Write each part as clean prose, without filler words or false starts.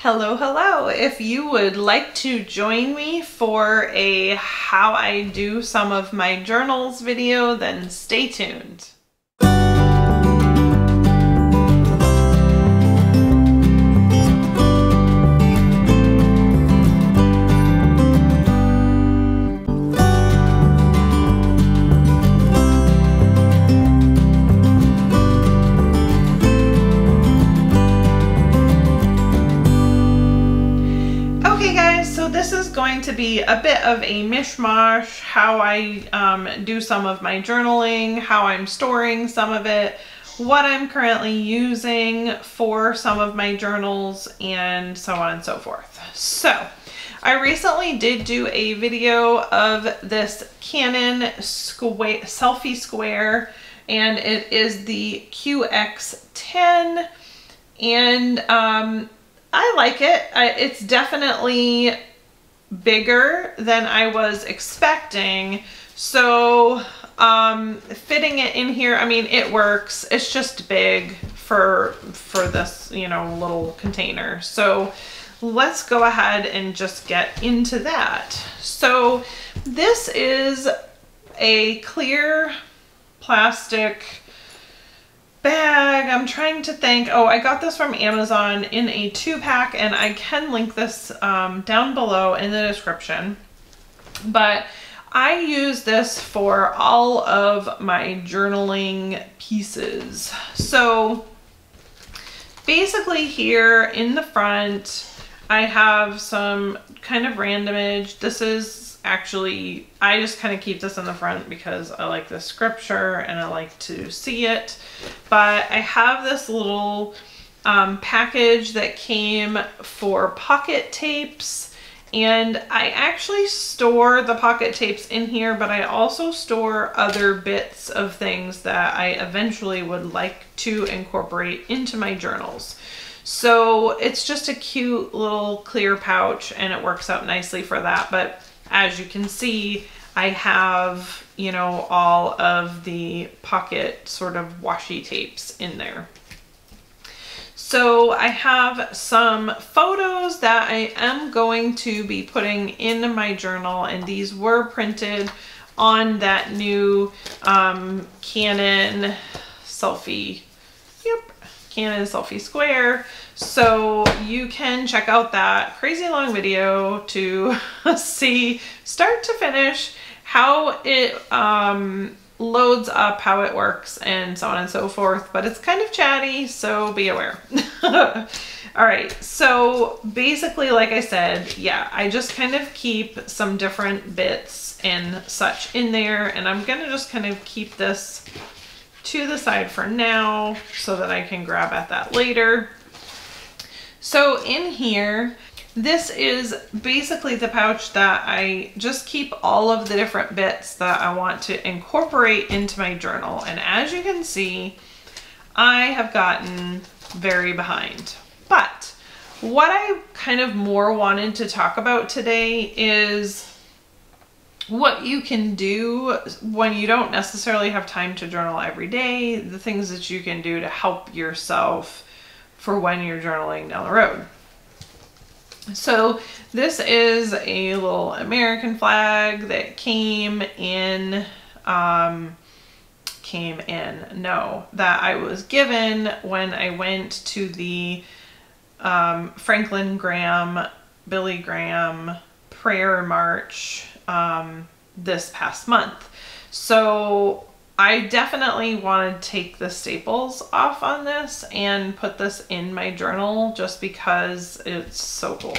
Hello, hello. If you would like to join me for a how I do some of my journals video, then stay tuned. This is going to be a bit of a mishmash, how I do some of my journaling, how I'm storing some of it, what I'm currently using for some of my journals, and so on and so forth. So I recently did do a video of this Canon selfie square, and it is the QX10, and I like it. It's definitely bigger than I was expecting, so fitting it in here, I mean, it works. It's just big for this, you know, little container. So let's go ahead and just get into that. So this is a clear plastic bag. I'm trying to think. Oh, I got this from Amazon in a 2-pack, and I can link this down below in the description. But I use this for all of my journaling pieces. So basically here in the front, I have some kind of random image. This is actually, I just kind of keep this in the front because I like the scripture and I like to see it. But I have this little package that came for pocket tapes, and I actually store the pocket tapes in here, but I also store other bits of things that I eventually would like to incorporate into my journals. So it's just a cute little clear pouch, and it works out nicely for that. But as you can see, I have, you know, all of the pocket sort of washi tapes in there. So I have some photos that I am going to be putting in my journal, and these were printed on that new Canon selfie, Canon selfie square. So you can check out that crazy long video to see start to finish how it loads up, how it works, and so on and so forth. But it's kind of chatty, so be aware. All right, so basically, like I said, yeah, I just kind of keep some different bits and such in there, and I'm gonna just kind of keep this to the side for now so that I can grab at that later. So in here, this is basically the pouch that I just keep all of the different bits that I want to incorporate into my journal. And as you can see, I have gotten very behind. But what I kind of more wanted to talk about today is what you can do when you don't necessarily have time to journal every day, the things that you can do to help yourself for when you're journaling down the road. So this is a little American flag that came in, that I was given when I went to the Franklin Graham, Billy Graham prayer march this past month. So I definitely want to take the staples off on this and put this in my journal just because it's so cool.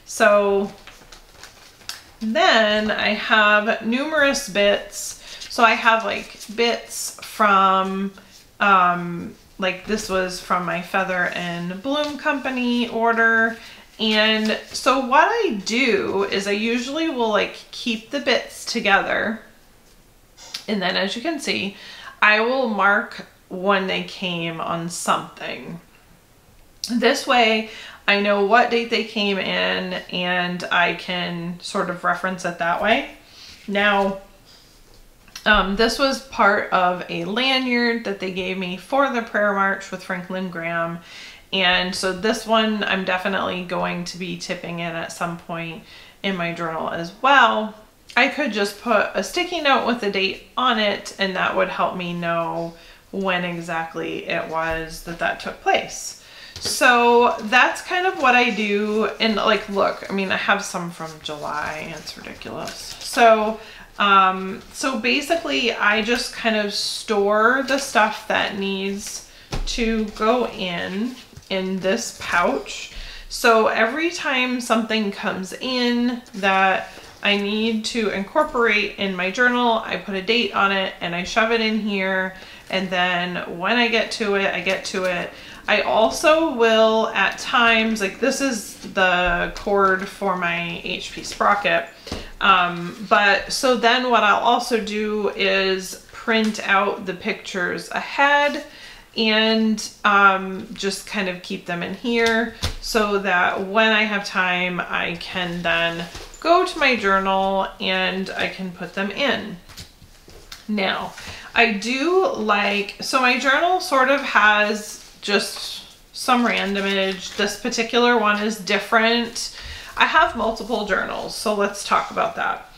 So then I have numerous bits. So I have like bits from, like this was from my Feather and Bloom Company order. And so what I do is I usually will like keep the bits together. And then as you can see, I will mark when they came on something. This way I know what date they came in and I can sort of reference it that way. Now, this was part of a lanyard that they gave me for the prayer march with Franklin Graham. And so this one I'm definitely going to be tipping in at some point in my journal as well. I could just put a sticky note with a date on it, and that would help me know when exactly it was that took place. So that's kind of what I do. And like, look, I mean, I have some from July. It's ridiculous. So basically I just kind of store the stuff that needs to go in this pouch. So every time something comes in that I need to incorporate in my journal, I put a date on it and I shove it in here. And then when I get to it, I get to it. I also will at times, like this is the cord for my HP sprocket. But so then what I'll also do is print out the pictures ahead and just kind of keep them in here so that when I have time, I can then go to my journal and I can put them in. Now, I do like, so my journal sort of has just some randomage. This particular one is different. I have multiple journals, so let's talk about that.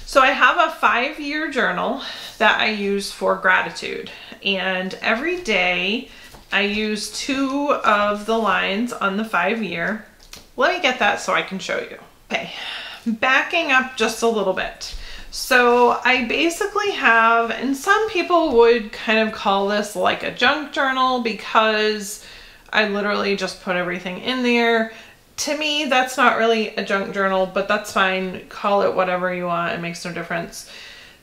So I have a 5-year journal that I use for gratitude, and every day I use 2 of the lines on the 5-year. Let me get that so I can show you. Okay, backing up just a little bit. So I basically have, and some people would kind of call this like a junk journal because I literally just put everything in there. To me, that's not really a junk journal, but that's fine. Call it whatever you want. It makes no difference.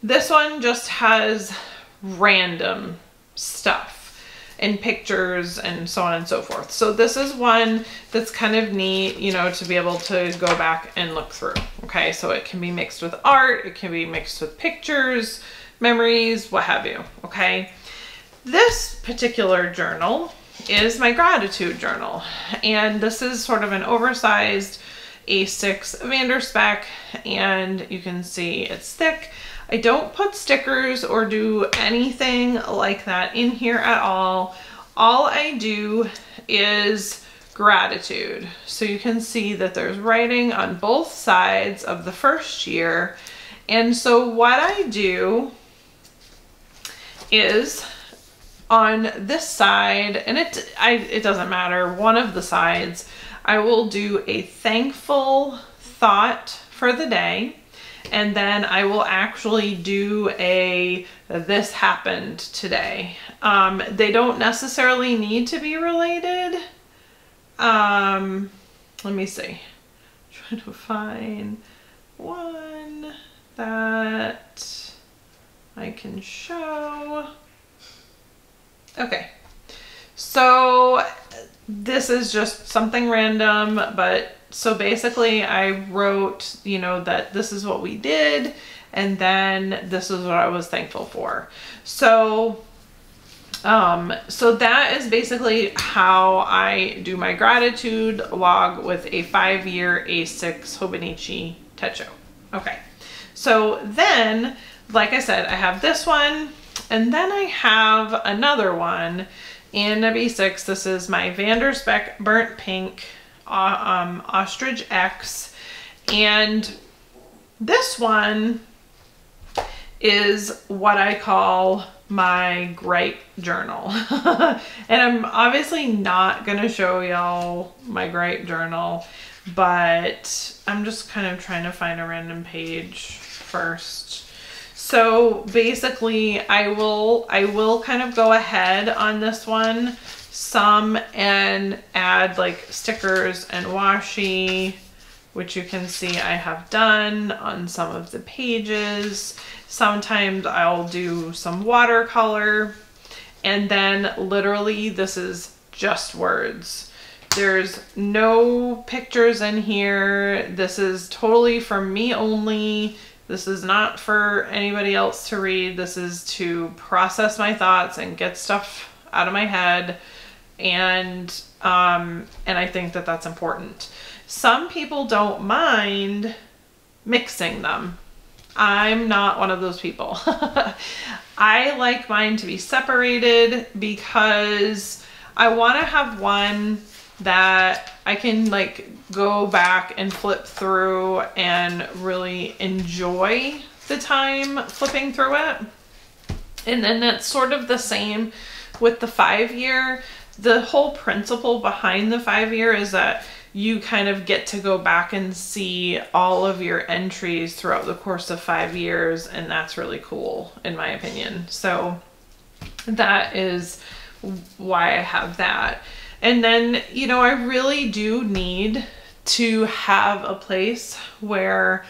This one just has random stuff and pictures and so on and so forth. So this is one that's kind of neat, you know, to be able to go back and look through. Okay, so it can be mixed with art, it can be mixed with pictures, memories, what have you. Okay, this particular journal is my gratitude journal, and this is sort of an oversized A6 Vanderspec, and you can see it's thick. I don't put stickers or do anything like that in here at all. All I do is gratitude. So you can see that there's writing on both sides of the first year. And so what I do is on this side, and it doesn't matter, one of the sides, I will do a thankful thought for the day. And then I will actually do a this happened today. They don't necessarily need to be related. Let me see. Trying to find one that I can show. Okay. So this is just something random, but so basically I wrote, you know, that this is what we did, and then this is what I was thankful for. So, so that is basically how I do my gratitude log with a 5-year A6 Hobonichi Techo. Okay. So then, like I said, I have this one, and then I have another one in a B6. This is my Vanderspec Burnt Pink Ostrich X, and this one is what I call my gripe journal. And I'm obviously not gonna show y'all my gripe journal, but I'm just kind of trying to find a random page first. So basically I will kind of go ahead on this one some and add like stickers and washi, which you can see I have done on some of the pages. Sometimes I'll do some watercolor, and then literally this is just words. There's no pictures in here. This is totally for me only. This is not for anybody else to read. This is to process my thoughts and get stuff out of my head. And I think that that's important. Some people don't mind mixing them. I'm not one of those people. I like mine to be separated because I want to have one that I can like go back and flip through and really enjoy the time flipping through it. And then that's sort of the same with the 5-year. The whole principle behind the 5-year is that you kind of get to go back and see all of your entries throughout the course of 5 years, and that's really cool in my opinion. So that is why I have that. And then, you know, I really do need to have a place where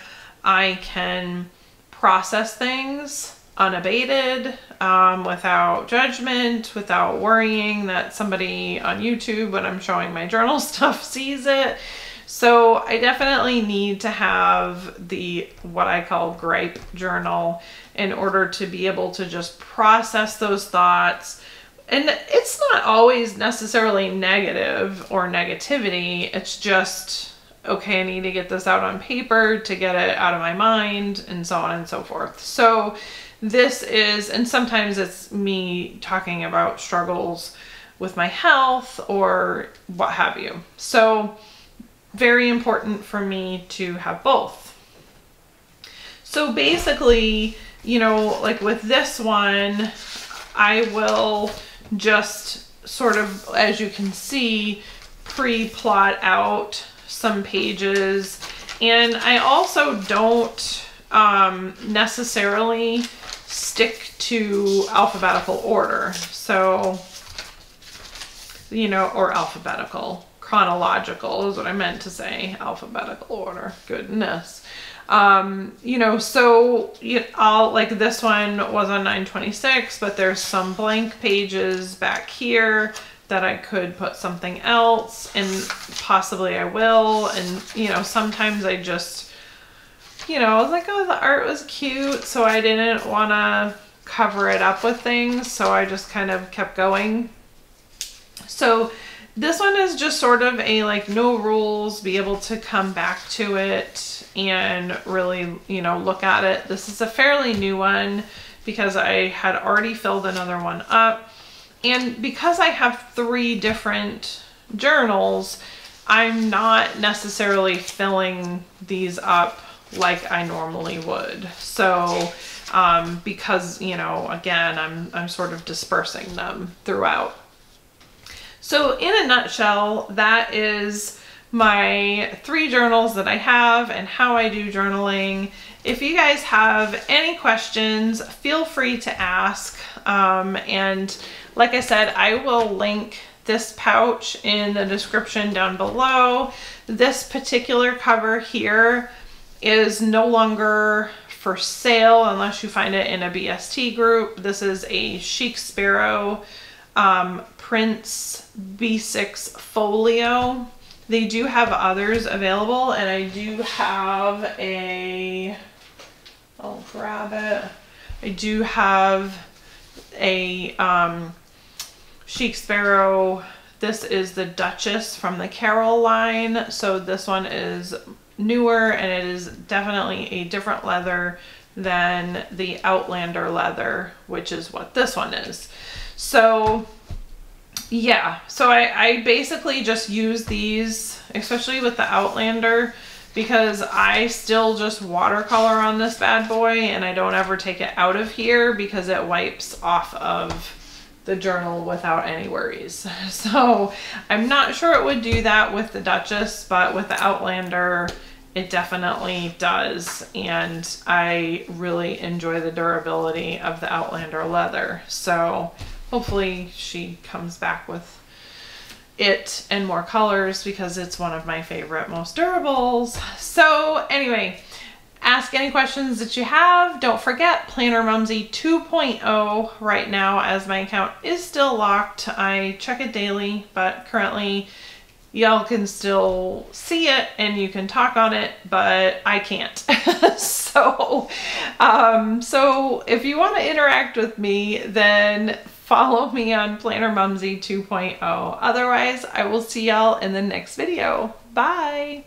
I can process things unabated, without judgment, without worrying that somebody on YouTube when I'm showing my journal stuff sees it. So I definitely need to have the what I call gripe journal in order to be able to just process those thoughts. And it's not always necessarily negative or negativity. It's just, okay, I need to get this out on paper to get it out of my mind, and so on and so forth. So this is, and sometimes it's me talking about struggles with my health or what have you. So very important for me to have both. So basically, you know, like with this one, I will just sort of, as you can see, pre-plot out some pages. And I also don't necessarily stick to alphabetical order. So, you know, or chronological is what I meant to say, alphabetical order, goodness. You know, so I'll, like this one was on 9/26, but there's some blank pages back here that I could put something else, and possibly I will. And, you know, sometimes I just, you know, I was like, oh, the art was cute, so I didn't want to cover it up with things, so I just kind of kept going. So this one is just sort of a like no rules, be able to come back to it and really, you know, look at it. This is a fairly new one because I had already filled another one up. And because I have 3 different journals, I'm not necessarily filling these up like I normally would. So because, you know, again, I'm sort of dispersing them throughout. So in a nutshell, that is my 3 journals that I have and how I do journaling. If you guys have any questions, feel free to ask. And like I said, I will link this pouch in the description down below. This particular cover here is no longer for sale unless you find it in a BST group. This is a Chic Sparrow Prince B6 folio. They do have others available, and I do have a, I'll grab it. I do have a Chic Sparrow. This is the Duchess from the Carol line. So this one is newer, and it is definitely a different leather than the Outlander leather, which is what this one is. So yeah, so I basically just use these, especially with the Outlander, because I still just watercolor on this bad boy, and I don't ever take it out of here because it wipes off of the journal without any worries. So I'm not sure it would do that with the Duchess, but with the Outlander, it definitely does. And I really enjoy the durability of the Outlander leather. So hopefully she comes back with it and more colors because it's one of my favorite, most durables. So anyway, ask any questions that you have. Don't forget Planner Mumsy 2.0 right now, as my account is still locked. I check it daily, but currently y'all can still see it and you can talk on it, but I can't. So if you want to interact with me, then follow me on Planner Mumsy 2.0. Otherwise, I will see y'all in the next video. Bye.